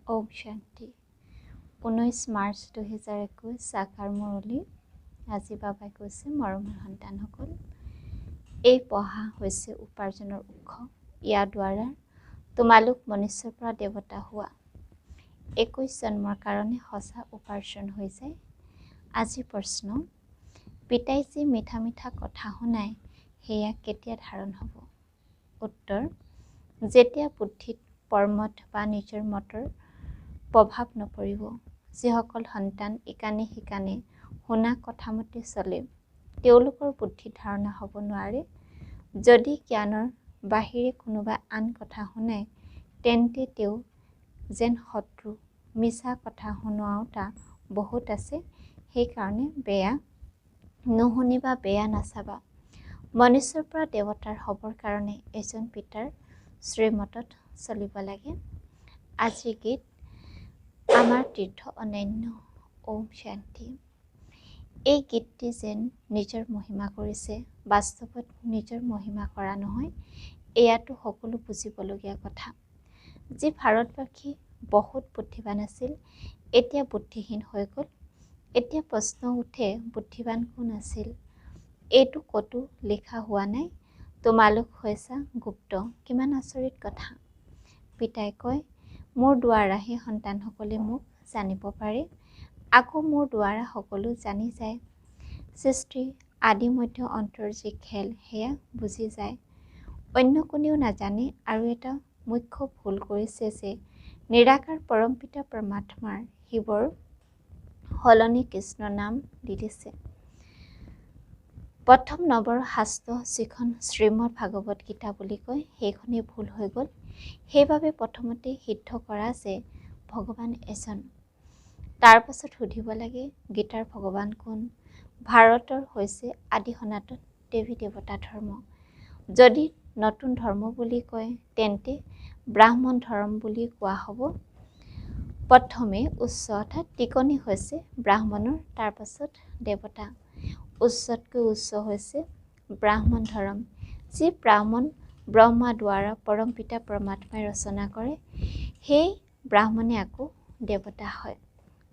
ওম শান্তি 19 মাৰ্চ 2021 সাকাৰ মুৰলী আজি বাবাই কৈছে মৰমৰ সন্তানসকল এই পঢ়া হৈছে উপাৰ্জনৰ উৎস ইয়াৰ দ্বাৰা তোমালোক মনুষ্যৰ পৰা দেৱতা হোৱা 21 জন্মৰ কাৰণে সঁচা উপাৰ্জন হৈ যায় আজি প্ৰশ্ন পিতাই যি মিঠা মিঠা কথা শুনায় সেয়া কেতিয়া ধাৰণ হ'ব উত্তৰ যেতিয়া বুদ্ধিত পৰমত বা নিজৰ মতৰ প্ৰভাৱ নপৰিব যিসকল সন্তান ইকানে সিকানে শুনা কথামতে চলে তেওঁলোকৰ বুদ্ধি ধাৰণা হ'ব নোৱাৰে যদি জ্ঞানৰ বাহিৰে কোনোবা আন কথা শুনায় তেন্তে তেওঁ যেন শত্ৰু মিছা কথা শুনোৱাওটা বহুত আছে সেইকাৰণে বেয়া নুশুনিবা বেয়া নাচাবা মনুষ্যৰ পৰা দেৱতাৰ হ'বৰ কাৰণে এজন পিতাৰ শ্ৰীমতত চলিব লাগে আজিৰ গীত আমাৰ তীৰ্থ অনন্য ওম শান্তি এই গীতটি যেন নিজৰ মহিমা কৰিছে বাস্তৱত নিজৰ মহিমা কৰা নহয় এয়াতো সকলো বুজিবলগীয়া কথা যি ভাৰতবাসী বহুত বুদ্ধিবান আছিল এতিয়া বুদ্ধিহীন হৈ গ'ল এতিয়া প্ৰশ্ন উঠে বুদ্ধিবান কোন আছিল এইটো কতো লিখা হোৱা নাই তোমালোক হৈছা গুপ্ত কিমান আচৰিত কথা পিতাই কয় মোৰ দ্বাৰাহে সন্তানসকলে মোক জানিব পাৰে আকৌ মোৰ দ্বাৰা সকলো জানি যায় সৃষ্টি আদি মধ্য অন্তৰ যি খেল সেয়া বুজি যায় অন্য কোনেও নাজানে আৰু এটা মুখ্য ভুল কৰিছে যে নিৰাকাৰ পৰম পিতা পৰমাত্মাৰ শিৱৰ সলনি কৃষ্ণ নাম দি দিছে প্ৰথম নৱৰ শাস্ত্ৰ যিখন শ্ৰীমদ ভাগৱত গীতা বুলি কয় সেইখনেই ভুল হৈ গ'ল সেইবাবে প্ৰথমতে সিদ্ধ কৰা যে ভগৱান এজন তাৰ পাছত সুধিব লাগে গীতাৰ ভগৱান কোন ভাৰতৰ হৈছে আদি সনাতন দেৱী দেৱতা ধৰ্ম যদি নতুন ধৰ্ম বুলি কয় তেন্তে ব্ৰাহ্মণ ধৰ্ম বুলি কোৱা হ'ব প্ৰথমে উচ্চ অৰ্থাৎ টিকনি হৈছে ব্ৰাহ্মণৰ তাৰ পাছত দেৱতা উচ্চতকৈ উচ্চ হৈছে ব্ৰাহ্মণ ধৰ্ম যি ব্ৰাহ্মণ ব্ৰহ্মা দ্বাৰা পৰম পিতা পৰমাত্মাই ৰচনা কৰে সেই ব্ৰাহ্মণে আকৌ দেৱতা হয়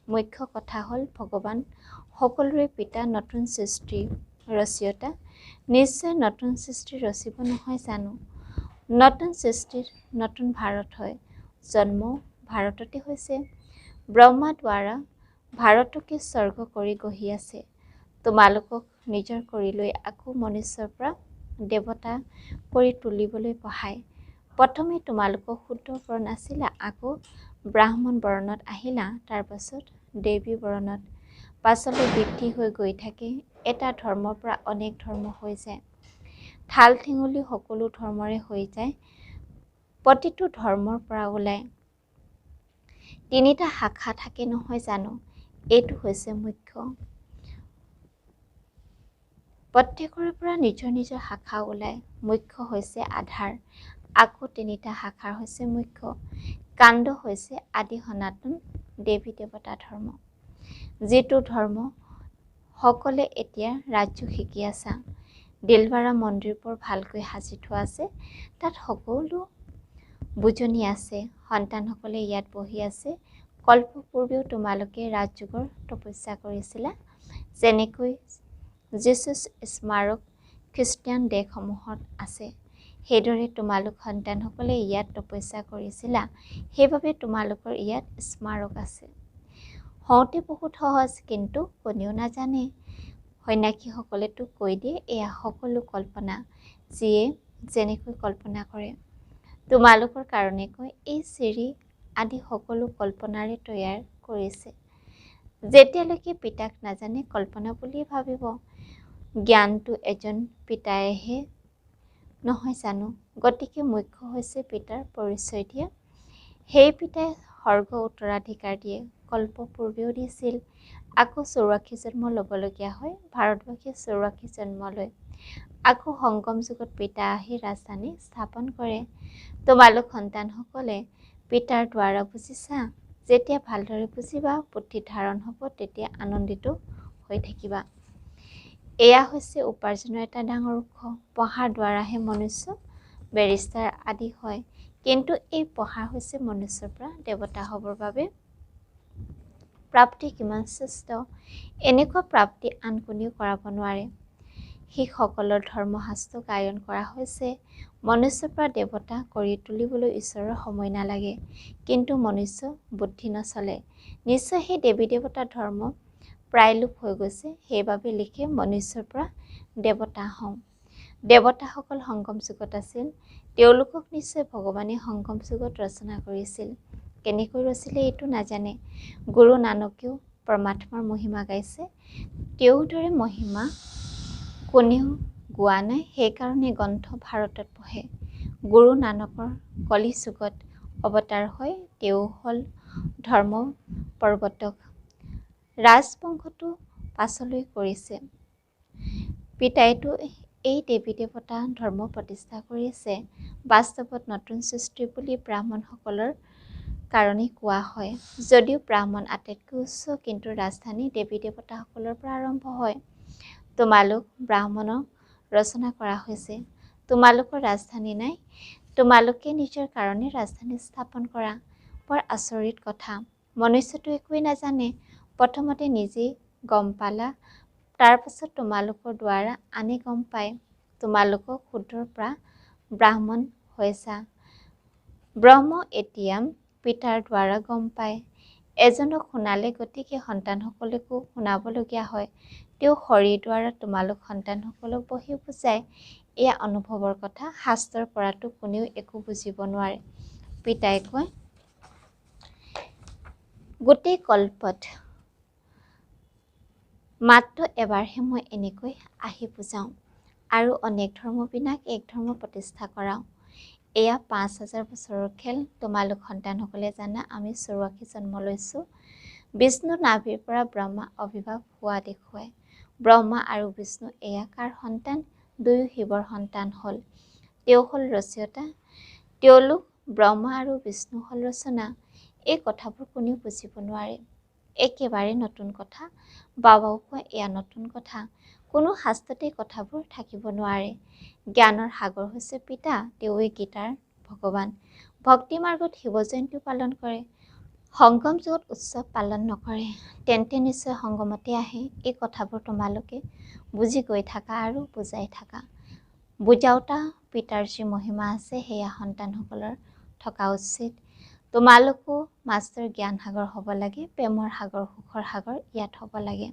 মুখ্য কথা হ'ল ভগৱান সকলোৰে পিতা নতুন সৃষ্টি ৰচয়িতা নিশ্চয় নতুন সৃষ্টি ৰচিব নহয় জানো নতুন সৃষ্টিৰ নতুন ভাৰত হয় জন্ম ভাৰততে হৈছে ব্ৰহ্মা দ্বাৰা ভাৰতকে স্বৰ্গ কৰি গঢ়ি আছে তোমালোকক নিজৰ কৰি লৈ আকৌ মনুষ্যৰ পৰা দেৱতা কৰি তুলিবলৈ পঢ়ায় প্ৰথমে তোমালোকক শুদ্ধ বৰ্ণ আছিলা আকৌ ব্ৰাহ্মণ বৰ্ণত আহিলা তাৰ পাছত দেৱী বৰ্ণত পাছলৈ বৃদ্ধি হৈ গৈ থাকে এটা ধৰ্মৰ পৰা অনেক ধৰ্ম হৈ যায় ঠাল ঠেঙুলি সকলো ধৰ্মৰে হৈ যায় প্ৰতিটো ধৰ্মৰ পৰা ওলাই তিনিটা শাখা থাকে নহয় জানো এইটো হৈছে মুখ্য প্ৰত্যেকৰে পৰা নিজৰ নিজৰ শাখা ওলাই মুখ্য হৈছে আধাৰ আকৌ তিনিটা শাখাৰ হৈছে মুখ্য কাণ্ড হৈছে আদি সনাতন দেৱী দেৱতা ধৰ্ম যিটো ধৰ্ম সকলে এতিয়া ৰাজ্য শিকি আছা দিলৱাৰা মন্দিৰ বৰ ভালকৈ সাজি থোৱা আছে তাত সকলো বুজনি আছে সন্তানসকলে ইয়াত বহি আছে কল্প পূৰ্বেও তোমালোকে ৰাজযোগৰ তপস্যা কৰিছিলা যেনেকৈ যীশুছ স্মাৰক খ্ৰীষ্টিয়ান দেশসমূহত আছে সেইদৰে তোমালোক সন্তানসকলে ইয়াত তপস্যা কৰিছিলা সেইবাবে তোমালোকৰ ইয়াত স্মাৰক আছে হওঁতে বহুত সহজ কিন্তু কোনেও নাজানে সন্যাসীসকলেতো কৈ দিয়ে এয়া সকলো কল্পনা যিয়ে যেনেকৈ কল্পনা কৰে তোমালোকৰ কাৰণে কয় এই চিৰি আদি সকলো কল্পনাৰে তৈয়াৰ কৰিছে যেতিয়ালৈকে পিতাক নাজানে কল্পনা বুলি ভাবিব জ্ঞানটো এজন পিতাইহে নহয় জানো গতিকে মুখ্য হৈছে পিতাৰ পৰিচয় দিয়া সেই পিতাই স্বৰ্গ উত্তৰাধিকাৰ দিয়ে কল্প পূৰ্বেও দিছিল আকৌ 84 জন্ম ল'বলগীয়া হয় ভাৰতবাসীয়ে 84 জন্ম লয় আকৌ সংগম যুগত পিতা আহি ৰাজধানী স্থাপন কৰে তোমালোক সন্তানসকলে পিতাৰ দ্বাৰা বুজিছা যেতিয়া ভালদৰে বুজিবা বুদ্ধি ধাৰণ হ'ব তেতিয়া আনন্দিত হৈ থাকিবা এয়া হৈছে উপাৰ্জনৰ এটা ডাঙৰ উৎস পঢ়াৰ দ্বাৰাহে মনুষ্য বেৰিষ্টাৰ আদি হয় কিন্তু এই পঢ়া হৈছে মনুষ্যৰ পৰা দেৱতা হ'বৰ বাবে প্ৰাপ্তি কিমান শ্ৰেষ্ঠ, এনেকুৱা প্ৰাপ্তি আন কোনেও কৰাব নোৱাৰে। শিখসকলৰ ধৰ্মশাস্ত্ৰ গায়ন কৰা হৈছে, মনুষ্যৰ পৰা দেৱতা কৰি তুলিবলৈ ঈশ্বৰৰ সময় নালাগে, কিন্তু মনুষ্য বুদ্ধি নচলে। নিশ্চয় সেই দেৱী দেৱতাৰ ধৰ্ম প্ৰায় লোপ হৈ গৈছে, সেইবাবে লিখে মনুষ্যৰ পৰা দেৱতা হওঁ। দেৱতাসকল সংগম যুগত আছিল, তেওঁলোকক নিশ্চয় ভগৱানে সংগম যুগত ৰচনা কৰিছিল। কেনেকৈ ৰচিলে এইটো নাজানে। গুৰু নানকেও পৰমাত্মাৰ মহিমা গাইছে, তেওঁৰ দৰে মহিমা কোনেও গোৱা নাই, সেইকাৰণে গ্ৰন্থ ভাৰতত পঢ়ে। গুৰু নানকৰ কলি যুগত অৱতাৰ হয়, তেওঁ হ'ল ধৰ্ম প্ৰৱৰ্তক। ৰাজবংশটো পাছলৈ কৰিছে। পিতাইতো এই দেৱী দেৱতা ধৰ্ম প্ৰতিষ্ঠা কৰিছে। বাস্তৱত নতুন সৃষ্টি বুলি ব্ৰাহ্মণসকলৰ কাৰণে কোৱা হয়। যদিও ব্ৰাহ্মণ আটাইতকৈ উচ্চ, কিন্তু ৰাজধানী দেৱী দেৱতাসকলৰ পৰা আৰম্ভ হয়। তোমালোক ব্ৰাহ্মণক ৰচনা কৰা হৈছে, তোমালোকৰ ৰাজধানী নাই, তোমালোকে নিজৰ কাৰণে ৰাজধানী স্থাপন কৰা। বৰ আচৰিত কথা, মনুষ্যটো একোৱেই নাজানে। প্ৰথমতে নিজেই গম পালা, তাৰ পাছত তোমালোকৰ দ্বাৰা আনে গম পায়। তোমালোকক শূদ্ৰৰ পৰা ব্ৰাহ্মণ হৈছা। ব্ৰহ্ম এতিয়া পিতাৰ দ্বাৰা গম পায়। এজনক শুনালে গতিকে সন্তানসকলকো শুনাবলগীয়া হয়। তেওঁ শৰীৰ দ্বাৰা তোমালোক সন্তানসকলক বহি বুজায়। এয়া অনুভৱৰ কথা, শাস্ত্ৰৰ পৰাতো কোনেও একো বুজিব নোৱাৰে। পিতাই কয়, গোটেই কল্পত মাত্ৰ এবাৰহে মই এনেকৈ আহি বুজাওঁ, আৰু অনেক ধৰ্মবিনাশ এক ধৰ্ম প্ৰতিষ্ঠা কৰাওঁ। এয়া ৫,০০০ বছৰৰ খেল। তোমালোক সন্তানসকলে জানা, আমি ৮৪ জন্ম লৈছোঁ। বিষ্ণু নাভিৰ পৰা ব্ৰহ্মা আৱিৰ্ভাৱ হোৱা দেখুৱায়। ব্ৰহ্মা আৰু বিষ্ণু এয়া কাৰ সন্তান? দুয়ো শিৱৰ সন্তান হ'ল। তেওঁ হ'ল ৰচয়িতা, তেওঁলোক ব্ৰহ্মা আৰু বিষ্ণু হ'ল ৰচনা। এই কথাবোৰ কোনেও বুজিব নোৱাৰে। একেবাৰে নতুন কথা। বাবাও কয় এয়া নতুন কথা। কোনো শাস্ত্ৰতে কথাবোৰ থাকিব নোৱাৰে। জ্ঞানৰ সাগৰ হৈছে পিতা, তেওঁৱে গীতাৰ ভগৱান। ভক্তি মাৰ্গত শিৱ জয়ন্তীও পালন কৰে। সংগম যুগত উৎসৱ পালন নকৰে, তেন্তে নিশ্চয় সংগমতে আহে। এই কথাবোৰ তোমালোকে বুজি গৈ থাকা আৰু বুজাই থাকা। বুজাওতা পিতাৰ যি মহিমা আছে, সেয়া সন্তানসকলৰ থকা উচিত। তোমালোকো মাষ্টৰ জ্ঞান সাগৰ হ'ব লাগে, প্ৰেমৰ সাগৰ, সুখৰ সাগৰ ইয়াত হ'ব লাগে।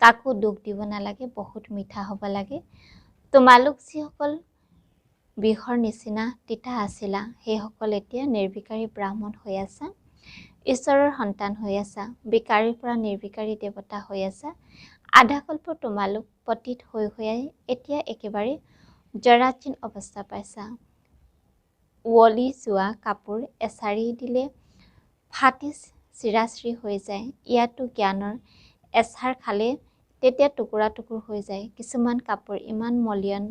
কাকো দুখ দিব নালাগে, বহুত মিঠা হ'ব লাগে। তোমালোক যিসকল বিষৰ নিচিনা তিতা আছিলা, সেইসকল এতিয়া নিৰ্বিকাৰী ব্ৰাহ্মণ হৈ আছা, ঈশ্বৰৰ সন্তান হৈ আছা। বিকাৰীৰ পৰা নিৰ্বিকাৰী দেৱতা হৈ আছা। আধা কল্প তোমালোক পতিত হৈ এতিয়া একেবাৰে জৰাজীৰ্ণ অৱস্থা পাইছা। উৱলি যোৱা কাপোৰ এছাৰি দিলে ফাটি চিৰাচিৰি হৈ যায়। ইয়াতো জ্ঞানৰ এছাৰ খালে তেতিয়া টুকুৰা টুকুৰ হৈ যায়। কিছুমান কাপোৰ ইমান মলিয়ন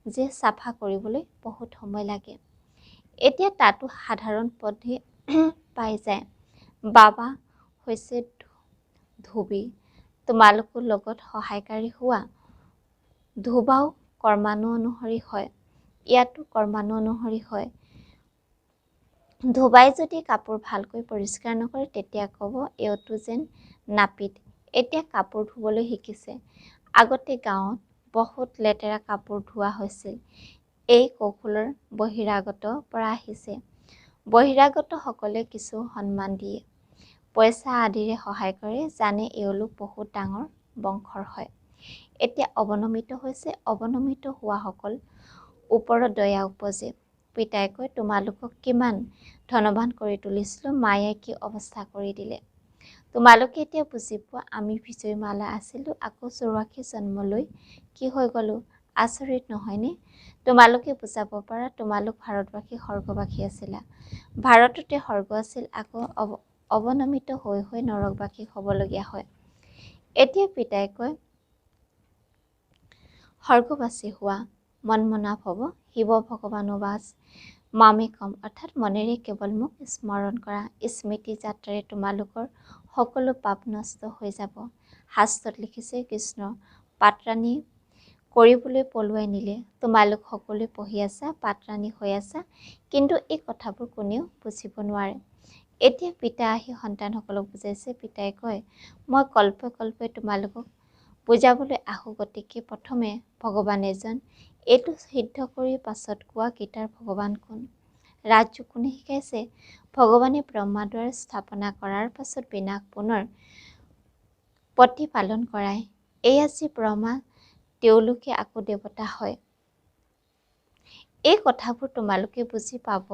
যে চাফা কৰিবলৈ বহুত সময় লাগে। এতিয়া তাতো সাধাৰণ পদ্ধতি পাই যায়। বাবা হৈছে ধোবী, তোমালোকো লগত সহায়কাৰী হোৱা। ধোবাও কৰ্মানুসৰি হয়, ইয়াতো কৰ্মানুসৰি হয়। ধোবাই যদি কাপোৰ ভালকৈ পৰিষ্কাৰ নকৰে, তেতিয়া ক'ব এওঁটো যেন নাপিত। এতিয়া কাপোৰ ধুবলৈ শিকিছে। আগতে গাঁৱত বহুত লেতেৰা কাপোৰ ধোৱা হৈছিল। এই কৌশলৰ বহিৰাগত পৰা আহিছে। বহিৰাগতসকলে কিছু সন্মান দিয়ে, পইচা আদিৰে সহায় কৰে, জানে এওঁলোক বহুত ডাঙৰ বংশৰ হয়। এতিয়া অৱনমিত হৈছে। অৱনমিত হোৱাসকল ওপৰত দয়া উপজে। পিতাই কয়, তোমালোকক কিমান ধনৱান কৰি তুলিছিলোঁ, মায়ে কি অৱস্থা কৰি দিলে। তোমালোকে এতিয়া বুজি পোৱা, আমি বিজয়ীমালা আছিলোঁ, আকৌ ৮৪ জন্ম লৈ কি হৈ গ'লো। আচৰিত নহয়নে? তোমালোকে বুজাব পাৰা, তোমালোক ভাৰতবাসী স্বৰ্গবাসী আছিলা। ভাৰততে স্বৰ্গ আছিল, আকৌ অৱনমিত হৈ হৈ নৰকবাসী হ'বলগীয়া হয়। এতিয়া পিতাই কয়, স্বৰ্গবাসী হোৱা, মন্মনাভ হ'ব, শিৱ ভগৱানবাস মামেকম, অৰ্থাৎ মনেৰে কেৱল মোক স্মৰণ কৰা। স্মৃতি যাত্ৰাৰে তোমালোকৰ সকলো পাপ নষ্ট হৈ যাব। শাস্ত্ৰত লিখিছে, কৃষ্ণৰ পাত্ৰাণী কৰিবলৈ পলুৱাই নিলে। তোমালোক সকলোৱে পঢ়ি আছা, পাতৰাণী হৈ আছা, কিন্তু এই কথাবোৰ কোনেও বুজিব নোৱাৰে। এতিয়া পিতা আহি সন্তানসকলক বুজাইছে। পিতাই কয়, মই কল্পে কল্পে তোমালোকক বুজাবলৈ আহোঁ, গতিকে প্ৰথমে ভগৱান এজন, এইটো সিদ্ধ কৰি পাছত কোৱা গীতাৰ ভগৱান কোন? ৰাজযোগ কোনে শিকাইছে? ভগৱানে ব্ৰহ্মাদ্বাৰ স্থাপনা কৰাৰ পাছত বিনাশ পুনৰ প্ৰতিপালন কৰায়। এই আজি ব্ৰহ্মা, তেওঁলোকে আকৌ দেৱতা হয়। এই কথাবোৰ তোমালোকে বুজি পাব।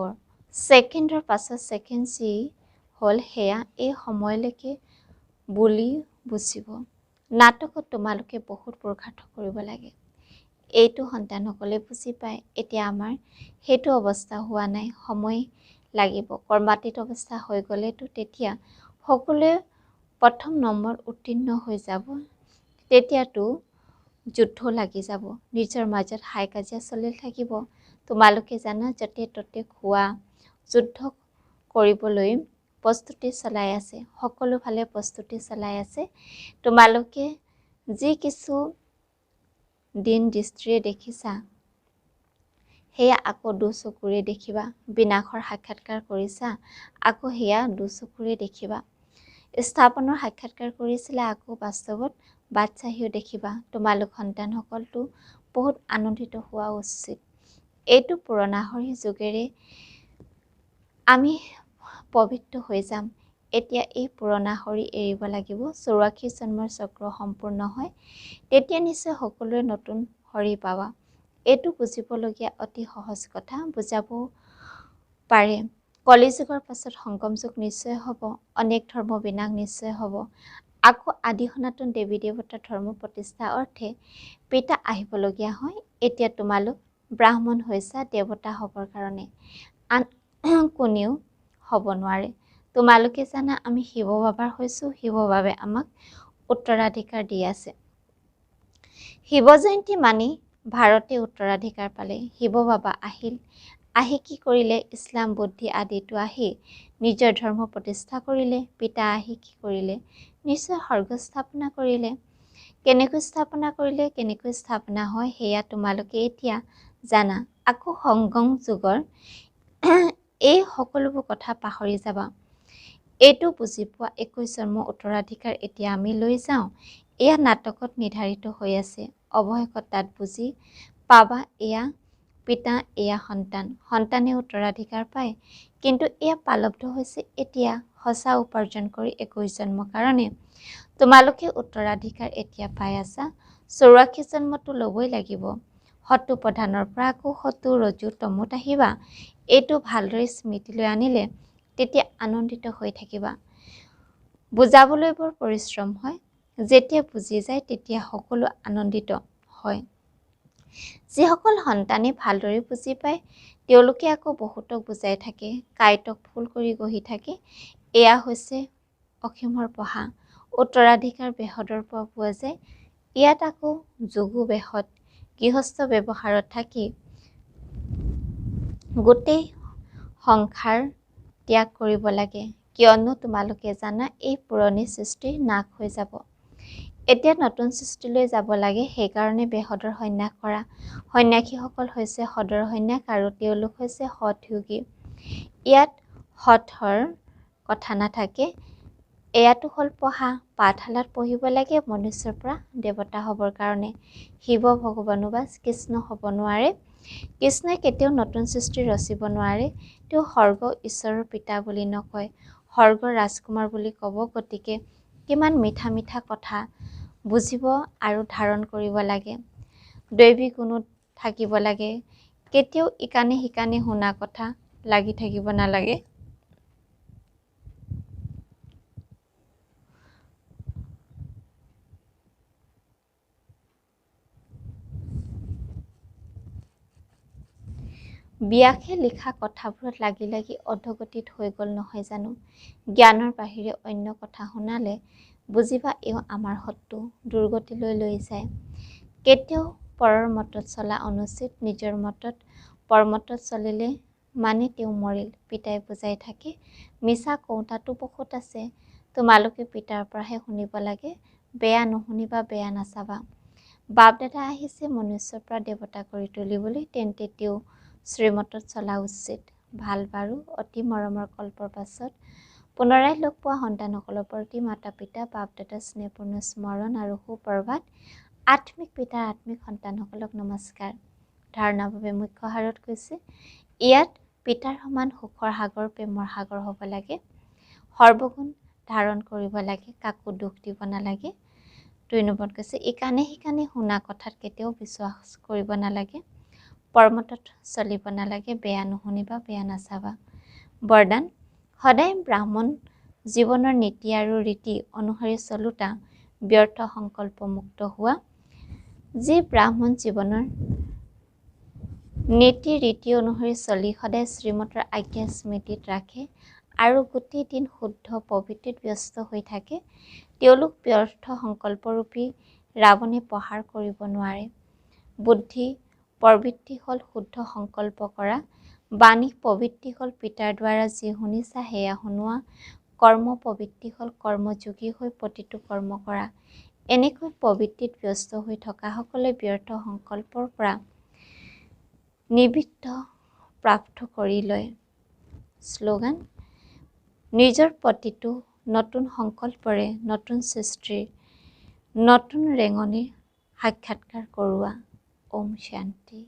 ছেকেণ্ডৰ পাছত ছেকেণ্ড যি হ'ল সেয়া এই সময়লৈকে বুলি বুজিব। নাটকত তোমালোকে বহুত পুৰুষাৰ্থ কৰিব লাগে। এইটো সন্তানসকলে বুজি পায়। এতিয়া আমাৰ সেইটো অৱস্থা হোৱা নাই, সময় লাগিব। কৰ্মাতীত অৱস্থা হৈ গ'লেতো তেতিয়া সকলোৱে প্ৰথম নম্বৰ উত্তীৰ্ণ হৈ যাব। তেতিয়াতো যুদ্ধ লাগি যাব, নিজৰ মাজত হাই কাজিয়া চলি থাকিব। তোমালোকে জানা, য'তে ত'তে খোৱা যুদ্ধ কৰিবলৈ প্ৰস্তুতি চলাই আছে, সকলো ফালে প্ৰস্তুতি চলাই আছে। তোমালোকে যি কিছু দিন দৃষ্টিৰে দেখিছা, সেয়া আকৌ দুচকুৰে দেখিবা। বিনাশৰ সাক্ষাৎকাৰ কৰিছা, আকৌ সেয়া দুচকুৰে দেখিবা। স্থাপনৰ সাক্ষাৎকাৰ কৰিছিলা, আকৌ বাস্তৱত বাদশ্বাহীও দেখিবা। তোমালোক সন্তানসকলটো বহুত আনন্দিত হোৱা উচিত। এইটো পুৰণাহৰি যুগেৰে আমি পবিত্ৰ হৈ যাম। এতিয়া এই পুৰণাহৰি এৰিব লাগিব। 84 জন্মৰ চক্ৰ সম্পূৰ্ণ হয়, তেতিয়া নিশ্চয় সকলোৱে নতুন হৰি পাবা। এইটো বুজিবলগীয়া অতি সহজ কথা, বুজাব পাৰে। কলিযুগৰ পাছত সংগম যুগ নিশ্চয় হ'ব, অনেক ধৰ্ম বিনাশ নিশ্চয় হ'ব। আকৌ আদি সনাতন দেৱী দেৱতাৰ ধৰ্ম প্ৰতিষ্ঠা অৰ্থে পিতা আহিবলগীয়া হয়। এতিয়া তোমালোক ব্ৰাহ্মণ হৈছা দেৱতা হ'বৰ কাৰণে, আন কোনেও হ'ব নোৱাৰে। তোমালোকে জানা, আমি শিৱ বাবাৰ হৈছোঁ, শিৱ বাবে আমাক উত্তৰাধিকাৰ দি আছে। শিৱ জয়ন্তী মানি ভাৰতে উত্তৰাধিকাৰ পালে। শিৱ বাবা আহিল, আহি কি কৰিলে? ইছলাম বুদ্ধি আদিটো আহি নিজৰ ধৰ্ম প্ৰতিষ্ঠা কৰিলে। পিতা আহি কি কৰিলে? নিশ্চয় স্বৰ্গ স্থাপনা কৰিলে। কেনেকৈ স্থাপনা কৰিলে, কেনেকৈ স্থাপনা হয়, সেয়া তোমালোকে এতিয়া জানা। আকৌ সংগম যুগৰ এই সকলোবোৰ কথা পাহৰি যাবা। এইটো বুজি পোৱা 21 জন্ম উত্তৰাধিকাৰ এতিয়া আমি লৈ যাওঁ। এয়া নাটকত নিৰ্ধাৰিত হৈ আছে। অৱশেষত তাত বুজি পাবা, এয়া পিতা, এয়া সন্তান। সন্তানে উত্তৰাধিকাৰ পায়, কিন্তু এয়া পালব্ধ হৈছে এতিয়া সঁচা উপাৰ্জন কৰি 21 জন্মৰ কাৰণে। তোমালোকে উত্তৰাধিকাৰ এতিয়া পাই আছা, 84 জন্মতো ল'বই লাগিব। শত্ৰু প্ৰধানৰ পৰা আকৌ শত্ৰু ৰজু তমুত আহিবা। এইটো ভালদৰে স্মৃতিলৈ আনিলে তেতিয়া আনন্দিত হৈ থাকিবা। বুজাবলৈ বৰ পৰিশ্ৰম হয়, যেতিয়া বুজি যায় তেতিয়া সকলো আনন্দিত হয়। যিসকল সন্তানে ভালদৰে বুজি পায়, তেওঁলোকে আকৌ বহুতক বুজাই থাকে, কাঁইটক ফুল কৰি গঢ়ি থাকে। এয়া হৈছে অসীমৰ পঢ়া। উত্তৰাধিকাৰ বেহদৰ পৰা পোৱা যায়। ইয়াত আকৌ যোগো বেহদ। গৃহস্থ ব্যৱহাৰত থাকি গোটেই সংসাৰ ত্যাগ কৰিব লাগে, কিয়নো তোমালোকে জানা এই পুৰণি সৃষ্টি নাশ হৈ যাব। এতিয়া নতুন সৃষ্টিলৈ যাব লাগে, সেইকাৰণে বেহদৰ সন্যাস কৰা। সন্যাসীসকল হৈছে সদৰ সন্যাস আৰু তেওঁলোক হৈছে সৎযোগী। ইয়াত সৎৰ কথা নাথাকে। এয়াতো হ'ল পঢ়া। পাঠশালাত পঢ়িব লাগে মনুষ্যৰ পৰা দেৱতা হ'বৰ কাৰণে। শিৱ ভগৱানো বা কৃষ্ণ হ'ব নোৱাৰে। কৃষ্ণই কেতিয়াও নতুন সৃষ্টি ৰচিব নোৱাৰে। তেওঁ স্বৰ্গ ঈশ্বৰৰ পিতা বুলি নকয়, স্বৰ্গৰ ৰাজকুমাৰ বুলি ক'ব। গতিকে কিমান মিঠা মিঠা কথা বুজিব আৰু ধাৰণ কৰিব লাগে। দৈৱী গুণো থাকিব লাগে। কেতিয়াও ইকানে সিকানে শুনা কথা লাগি থাকিব নালাগে। ব্যাসে লিখা কথাবোৰত লাগি লাগি অধোগতিত হৈ গ'ল নহয় জানো? জ্ঞানৰ বাহিৰে অন্য কথা শুনালে বুজিবা এওঁ আমাৰ শত্ৰু, দুৰ্গতিলৈ লৈ যায়। কেতিয়াও পৰৰ মতত চলা অনুচিত। নিজৰ মতত পৰমতত চলিলে মানে তেওঁ মৰিল। পিতাই বুজাই থাকে, মিছা কওঁতাতো বহুত আছে। তোমালোকে পিতাৰ পৰাহে শুনিব লাগে। বেয়া নুশুনিবা, বেয়া নাচাবা। বাপ দাদা আহিছে মনুষ্যৰ পৰা দেৱতা কৰি তুলিবলৈ, তেন্তে তেওঁ শ্ৰীমতত চলা উচিত। ভাল বাৰু, অতি মৰমৰ কল্পৰ পাছত পুনৰাই লগ পোৱা সন্তানসকলৰ প্ৰতি মাতা পিতা বাপ দাদা স্নেহপূৰ্ণ স্মৰণ আৰু সুপ্ৰভাত। আত্মিক পিতাৰ আত্মিক সন্তানসকলক নমস্কাৰ। ধাৰণাৰ বাবে মুখ্য হাৰত কৈছে, ইয়াত পিতাৰ সমান সুখৰ সাগৰ প্ৰেমৰ সাগৰ হ'ব লাগে, সৰ্বগুণ ধাৰণ কৰিব লাগে, কাকো দুখ দিব নালাগে। 2 নম্বৰত কৈছে, ইকাণে সিকাণে শুনা কথাত কেতিয়াও বিশ্বাস কৰিব নালাগে, পৰমতত চলিব নালাগে, বেয়া নুশুনিবা, বেয়া নাচাবা। বৰদান, সদায় ব্ৰাহ্মণ জীৱনৰ নীতি আৰু ৰীতি অনুসৰি চলোতা, ব্যৰ্থ সংকল্প মুক্ত হোৱা। যি ব্ৰাহ্মণ জীৱনৰ নীতি ৰীতি অনুসৰি চলি সদায় শ্ৰীমতৰ আজ্ঞা স্মৃতিত ৰাখে আৰু গোটেই দিন শুদ্ধ পবিত্ৰত ব্যস্ত হৈ থাকে, তেওঁলোক ব্যৰ্থ সংকল্পৰূপী ৰাৱণে প্ৰহাৰ কৰিব নোৱাৰে। বুদ্ধি প্ৰবৃত্তি হ'ল শুদ্ধ সংকল্প কৰা, বাণী প্ৰবৃত্তি হ'ল পিতাৰ দ্বাৰা যি শুনিছা সেয়া শুনোৱা, কৰ্ম প্ৰবৃত্তি হ'ল কৰ্মযোগী হৈ প্ৰতিটো কৰ্ম কৰা। এনেকৈ প্ৰবৃত্তিত ব্যস্ত হৈ থকাসকলে ব্যৰ্থ সংকল্পৰ পৰা নিবৃত্ত প্ৰাপ্ত কৰি লয়। শ্লোগান, নিজৰ প্ৰতিটো নতুন সংকল্পৰে নতুন সৃষ্টিৰ নতুন ৰেঙনিৰ সাক্ষাৎকাৰ কৰোৱা। ওম শান্তি।